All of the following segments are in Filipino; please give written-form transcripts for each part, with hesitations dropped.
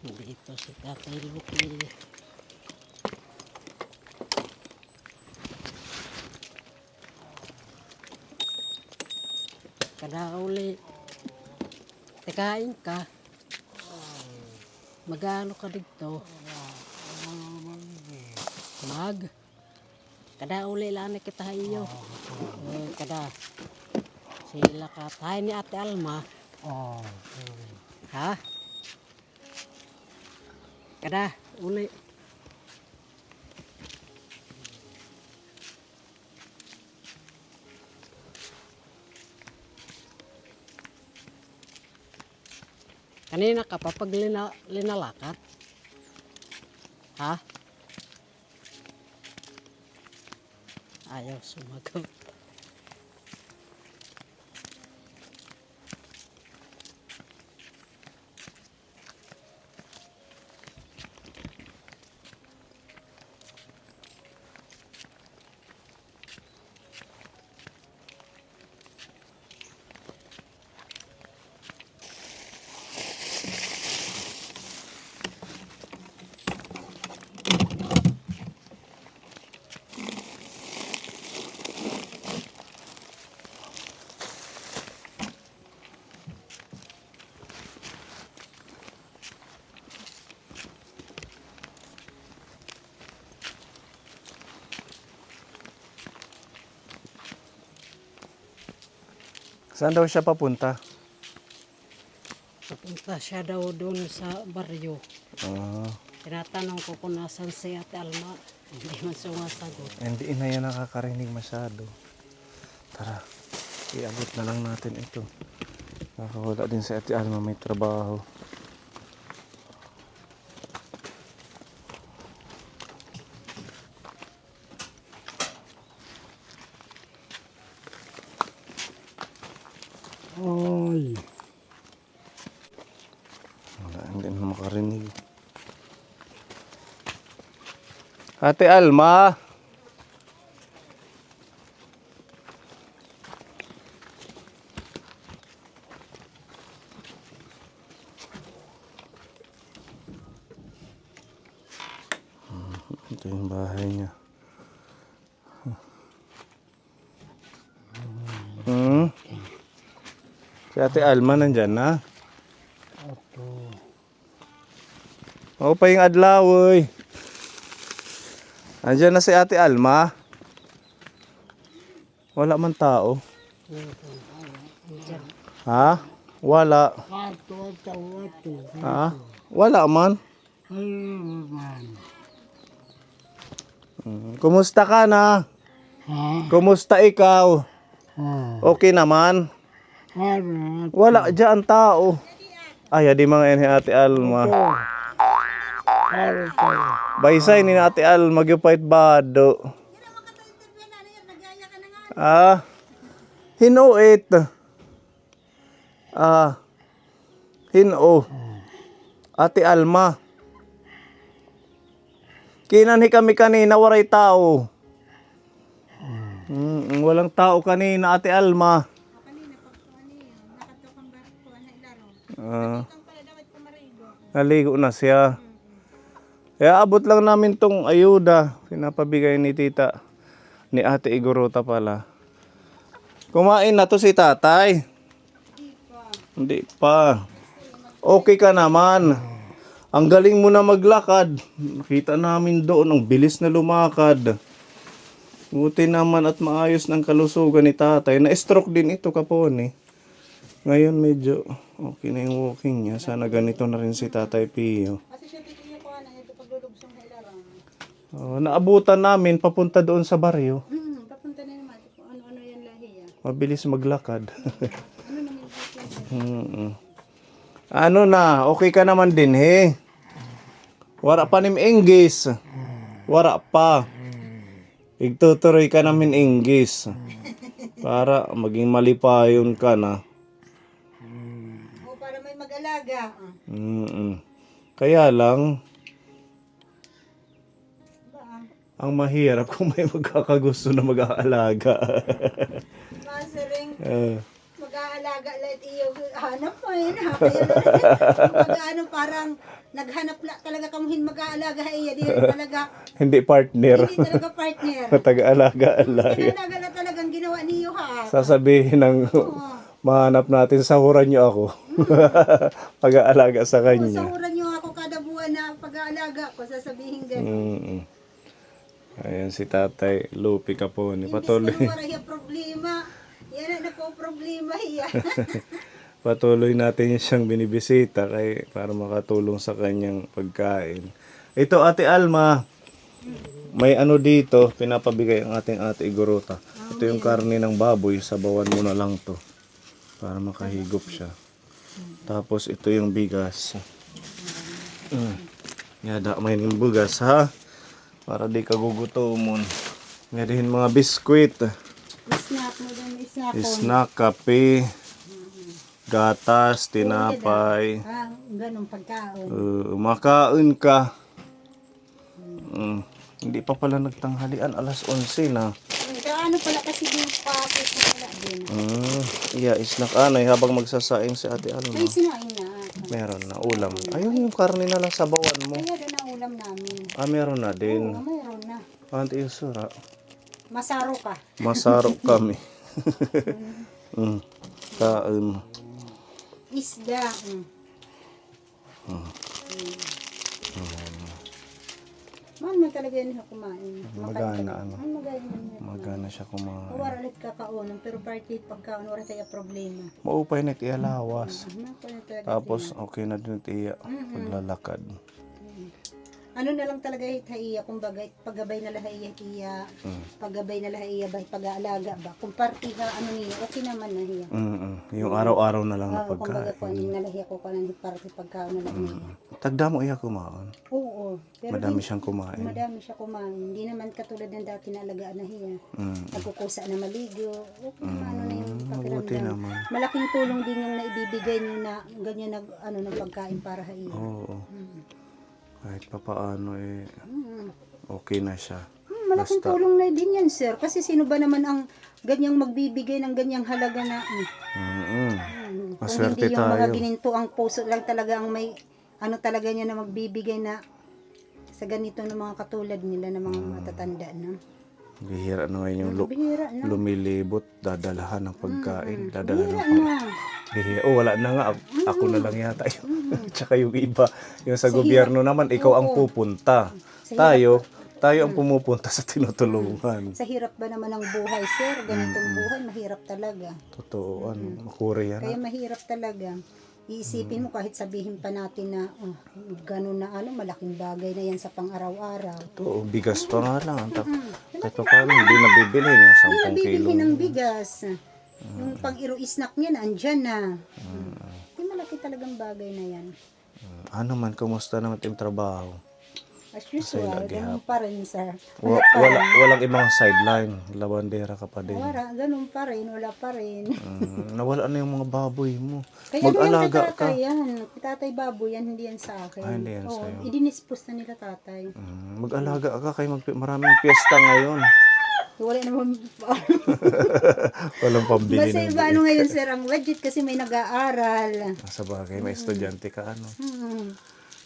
Dito si Tatay Luki. Kada uli, tekain ka. Magano ka dito? Kada uli lang na kita iyo. Kada sila ka tayo ni Ate Alma. Ha? Kada uli. Kanina ka pa pag linalakat? Ha? Ayaw sumagot. Saan daw siya papunta? Papunta siya daw doon sa baryo. Tinatanong ko kung nasan si Ate Alma. Hindi man sumasagot. Hindi na yan nakakarinig masyado. Tara, iabot na lang natin ito. Nakawala din si Ate Alma, may trabaho. Oy. Wala, hindi na makarinig. Ate Alma! Ito yung bahay niya. Si Ate Alma nandyan na? Oo pa yung adlaw eh. Andyan na si Ate Alma. Wala man tao. Ha? Wala. Ha? Wala man. Kumusta ka na? Kumusta ikaw? Okay naman? Wala dyan tao. Ay, di mga ni Ate Alma. Baysay ni Ate Alma, magyupait bado. Hinuit. Hino. Ate Alma. Kinanhi kami kanina, waray tao. Walang tao kanina, Ate Alma. Naligo na siya. Kaya abot lang namin tong ayuda. Pinapabigay ni tita. Ni Ate Igorota pala. Kumain na to si tatay? Hindi pa. Okay ka naman. Ang galing mo na maglakad. Nakita namin doon, ang bilis na lumakad. Buti naman at maayos ng kalusugan ni tatay. Na-stroke din ito kapon eh. Ngayon medyo okay na yung walking niya. Sana ganito na rin si Tatay Pio. Naabutan namin papunta doon sa baryo. Papunta na naman kung ano-ano yan lahi. Mabilis maglakad. Ano na, okay ka naman din he. Wara pa nim English. Wara pa. Igtutuloy ka namin English. Para maging malipayon ka na. O para may mag-alaga. Kaya lang, ang mahirap kung may magkakagusto na mag-aalaga. Masaring pag-aalaga lahat iyo hanap mo yun ha. Kaya pag-ano parang naghanap talaga kamuhin mag-aalaga iya di rin talaga Hindi partner. hindi talaga partner. Taga-alaga alay. Talaga na talagang ginawa niyo ha. Sasabihin ng mahanap natin, sahuran niyo ako. Pag-aalaga sa Kung kanya. sahuran niyo ako kada buwan na pag-aalaga ko sasabihin gano'n. Mm. Ayan si Tatay Lupi Capone. Imbis Patuloy. na wala yung problema. Yan na po problema iya. Patuloy natin siyang binibisita para makatulong sa kanyang pagkain. Ito Ate Alma, may ano dito, pinapabigay ang ating Ate Igorota. Ito yung karne ng baboy, sabawan mo na lang to para makahigop siya. Tapos ito yung bigas. Yada may yung bugas ha, para di ka gugutomon. Meron mga biskwit, Snack mo doon, snack ko. snack, kape, gatas, tinapay. Ganun pagkaon. Makain ka. Hindi pa pala nagtanghalian, alas 11 na. Ano pala kasi yung packet na pala din. Yeah, snack anay habang magsasaing si Ate Alma. Ay, sinain na. Meron na ulam. Ayun yung karne na lang sabawan mo. Kaya doon ang ulam namin. Meron na din. Oo, mayroon na. Ante Isura. Masaro ka. Masarap kami. Kain. Isda. Man mo talaga yan kumain. Magana ano. Magana yan. Magana siya kumain. Wala ulit kakaunan, pero party pagkaon, wala tayo problema. Maupay na tialawas. Talaga. Tapos okay na din tiya paglalakad. Ano na lang talaga iya, kumbaga paggabay na lahat iya, paggabay na lahat iya, pag-aalaga ba? Kung party ka, ano niya, okay naman na iya. Yung araw-araw na lang na Kumbaga pagkain. kung ano nalahi ako ka ng party pagkaon na lang niya. Tagda mo iya kumain. Oo, pero Madami siyang kumain. madami siya kumain. Hindi naman katulad ng dati na alagaan na hiya. Nagkukusa na maligo. Okay, ano na yung Mabuti pakiramdam. naman. Malaking tulong din yung naibibigay niyo na ganyan ng pagkain para sa iyo. Oo. Kahit papaano okay na siya. Malaking tulong na din yan, sir. Kasi sino ba naman ang ganyang magbibigay ng ganyang halaga na kung Maswerte hindi yung mga tayo. gininto ang puso lang talaga ang may ano talaga niya na magbibigay na sa ganito ng mga katulad nila ng mga matatanda na. Bihira na ngayon yung Bihira na. lumilibot, dadalahan ng pagkain, dadalahan Bihira ng na. bihira. Oh, wala na nga. Ako na lang yata yun. Tsaka yung iba. Yung sa gobyerno naman, ikaw ang pupunta. Tayo ang pumupunta sa tinutulungan. Sa hirap ba naman ang buhay, sir? Ganitong buhay, mahirap talaga. Totoo, makuri yan. Kaya mahirap talaga. Iisipin mo kahit sabihin pa natin na ganun na malaking bagay na yan sa pang-araw-araw. Totoo, bigas pa nga lang. Kahit pa paano, hindi nabibili yung 10 kilo. Bibili ng bigas. Yung pag-iro-snack niya, andyan na. Yung malaki talagang bagay na yan. Ano man, kumusta naman yung trabaho? As usual, ganun pa rin, sir. Walang ibang sideline. Labandera ka pa din. Wala, ganun pa rin, wala pa rin. Nawala na yung mga baboy mo. Kaya Mag-alaga yung ka. tatay yan. Tatay baboy yan, hindi yan sa akin. Hindi yan sa'yo. Idinispose na nila tatay. Mag-alaga ka kay maraming piyesta ngayon. Wala naman. Walang pambili Basta ng iba ngayon, sir, ang budget kasi may nag-aaral. Sa bagay, may estudyante ka ano.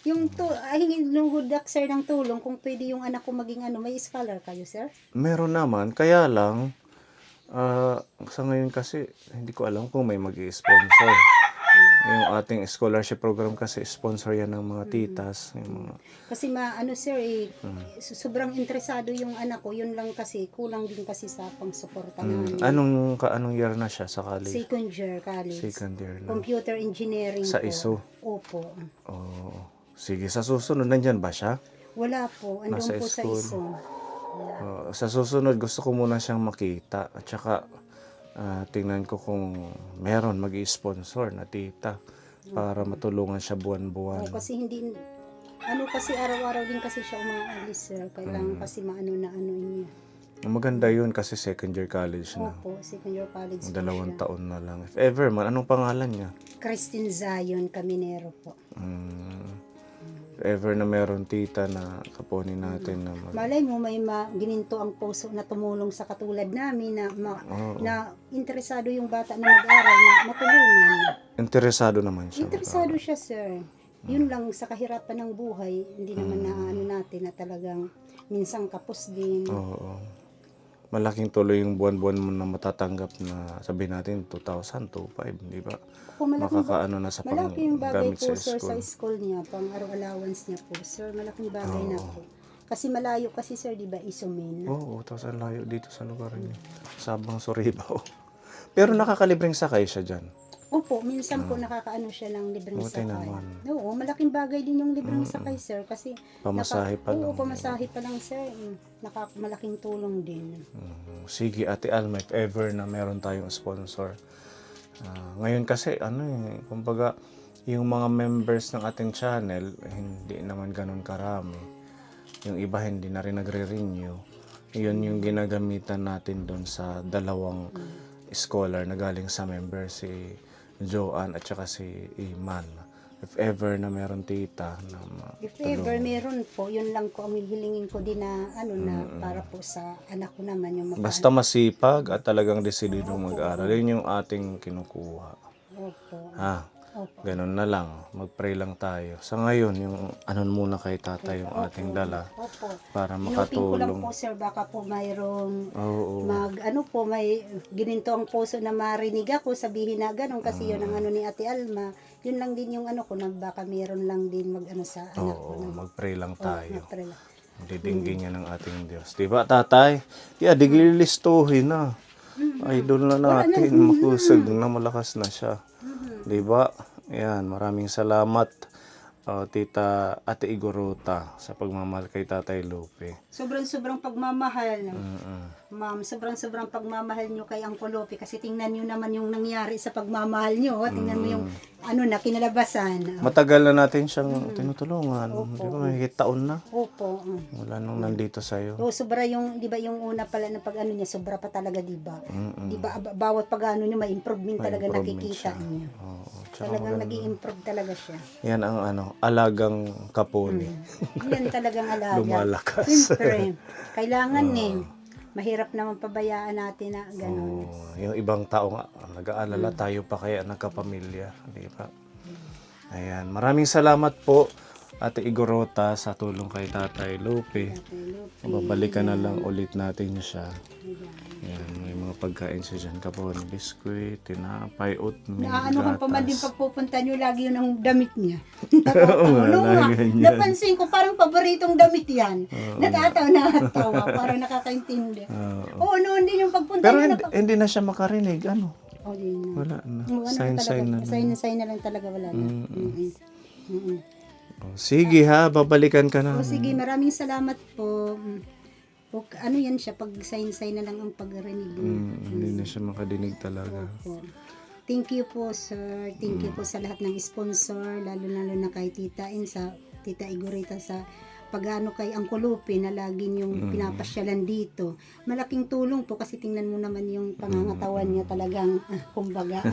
Yung lungod sir ng tulong, kung pwede yung anak ko maging may scholar kayo, sir? Meron naman, kaya lang, sa ngayon kasi, hindi ko alam kung may mag-i-sponsor. Yung ating scholarship program kasi, sponsor yan ng mga titas. Yung mga, Kasi sir, sobrang interesado yung anak ko, yun lang kasi, kulang din kasi sa pang-suporta namin. anong year na siya sa college? Second year college. Second year lang. Computer engineering Sa po. ISO? Opo. Oo. Sige, sa susunod, nandyan ba siya? Wala po, andun Nasa po sa school. ISO. Sa susunod, gusto ko muna siyang makita. At saka, tingnan ko kung meron mag-i-sponsor na tita para matulungan siya buwan-buwan. Kasi hindi, kasi araw-araw din kasi siya umaalis, sir. Kailangan kasi niya. Maganda yun kasi second year college na. Opo, second year college po 2 siya. taon na lang. If ever man, anong pangalan niya? Christine Zion Caminero po. If ever na meron tita na kaponin natin na Malay mo may gininto ang puso na tumulong sa katulad namin na na interesado yung bata na mag-aral na matulungan. interesado naman siya. Interesado siya, sir. Yun lang sa kahirapan ng buhay, hindi naman na ano natin na talagang minsan kapos din. Oo. Malaking tuloy yung buwan-buwan mo na matatanggap na sabihin natin 2,000, 2,500, di ba? Kung Makakaano na sa malaking bagay panggamit po, sa sir, sa school. school niya, pang araw allowance niya po, sir. Malaking bagay na po. Kasi malayo kasi, sir, di ba, Isumin? Oo, tapos ang layo dito sa lugar niya. Sabang Surigao. Pero nakakalibreng sakay siya dyan. Opo, minsan po nakakaano siya ng libreng Buti sakay. naman. Oo, malaking bagay din yung libreng sakay, sir. Kasi Pamasahe pa lang. Oo, pamasahe pa lang, sir. Malaking tulong din. Sige, Ate Alma, if ever na meron tayong sponsor. Ngayon kasi, kumbaga, yung mga members ng ating channel, hindi naman ganun karami. Yung iba hindi na rin nagre-renew. Yun yung ginagamitan natin doon sa dalawang scholar na galing sa member, si Joanne at saka si Iman. If ever na meron tita na If ever meron po, yun lang po ang hihilingin ko din na na para po sa anak ko naman yung basta masipag at talagang desididong mag-aral. Yun yung ating kinukuha. Opo. Opo. Ganun na lang. Mag-pray lang tayo. Sa ngayon, yung muna kay tata yung ating dala Opo. para Hoping ko lang makatulong. po, sir, baka po mayroong Oo. may gininto ang puso na marinig ako, sabihin na ganun kasi yun ang ni Ate Alma. Yun lang din yung ko na baka mayroon lang din sa anak ko. Oo, mag-pray lang tayo. Magpray lang. Didinggin niya ng ating Diyos. Diba, tatay? Yeah, di gililistuhin na. Idol na natin. Makusag na malakas na siya. Diba? Yan, maraming salamat. Tita Ate Igorota sa pagmamahal kay Tatay Lupe. Sobrang pagmamahal. Ma'am, sobrang pagmamahal nyo kay Uncle Lope kasi tingnan nyo naman yung nangyari sa pagmamahal nyo. Tingnan mo yung na kinalabasan. Matagal na natin siyang tinutulungan. Di ba, may taon na. Opo. Wala nung nandito sa'yo. So, sobra yung, di ba yung una pala na pag niya, sobra pa talaga, di ba? Di ba, bawat pag niya, may improvement talaga nakikita niya. Oo. Tsaka Talagang nag-i-improve talaga siya. yan ang alagang kaponi. Yan talagang alaga. Lumalakas. Siyempre, kailangan mahirap naman pabayaan natin na gano'n. Yung ibang tao nga, nag-aalala tayo pa kaya nagkapamilya. Di ba? Ayan. Maraming salamat po, Ate Igorota, sa tulong kay Tatay Lupe. Babalikan na lang ulit natin siya. Ayan, may mga pagkain siya dyan. Kapon, biskuit, tinapay, oatmeal, Naano ka pa man din gatas. pagpupunta nyo, lagi yun ang damit niya. Oo nga, Nakakatawa. ganyan. Napansin ko, parang paboritong damit yan. Nakakatawa, parang nakakaintindi. Oo, noon din yung pagpunta Pero nyo. hindi na siya makarinig. Ano? Din na. Wala na. Wala Sign na lang. Sign na lang talaga, wala na. Sige ha, babalikan ka na. O sige, maraming salamat po. Ano yan siya, pag sign na lang ang pagrinig. Hindi na siya makadinig talaga. Po. Thank you po, sir. Thank you po sa lahat ng sponsor, lalo na kay Tita Tita Igorita sa pagano kay Uncle Lupe na lagi yung pinapasyalan dito. Malaking tulong po kasi tingnan mo naman yung pangangatawan niya talagang, kumbaga,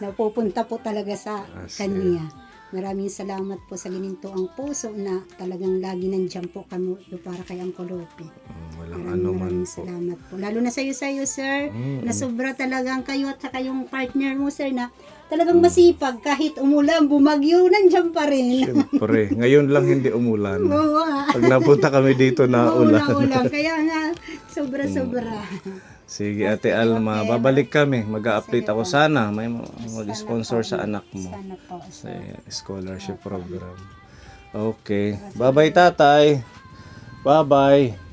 napupunta po talaga sa kanya. Maraming salamat po sa gininto ang puso na talagang lagi nandiyan po kami para kay Uncle Lupe. Walang Maraming salamat po. Lalo na sa'yo, sir, na sobra talagang kayo at saka yung partner mo, sir, na talagang masipag. Kahit umulan, bumagyo, nandiyan pa rin. Siyempre, ngayon lang hindi umulan. Oo, Pag napunta kami dito na ulan. ulan. Kaya nga, sobra-sobra. Sige, Ate Alma, babalik kami. Mag-a-update ako sana. May mag-sponsor sa anak mo Sana po. sa scholarship program. Okay. Bye-bye, tatay. Bye-bye.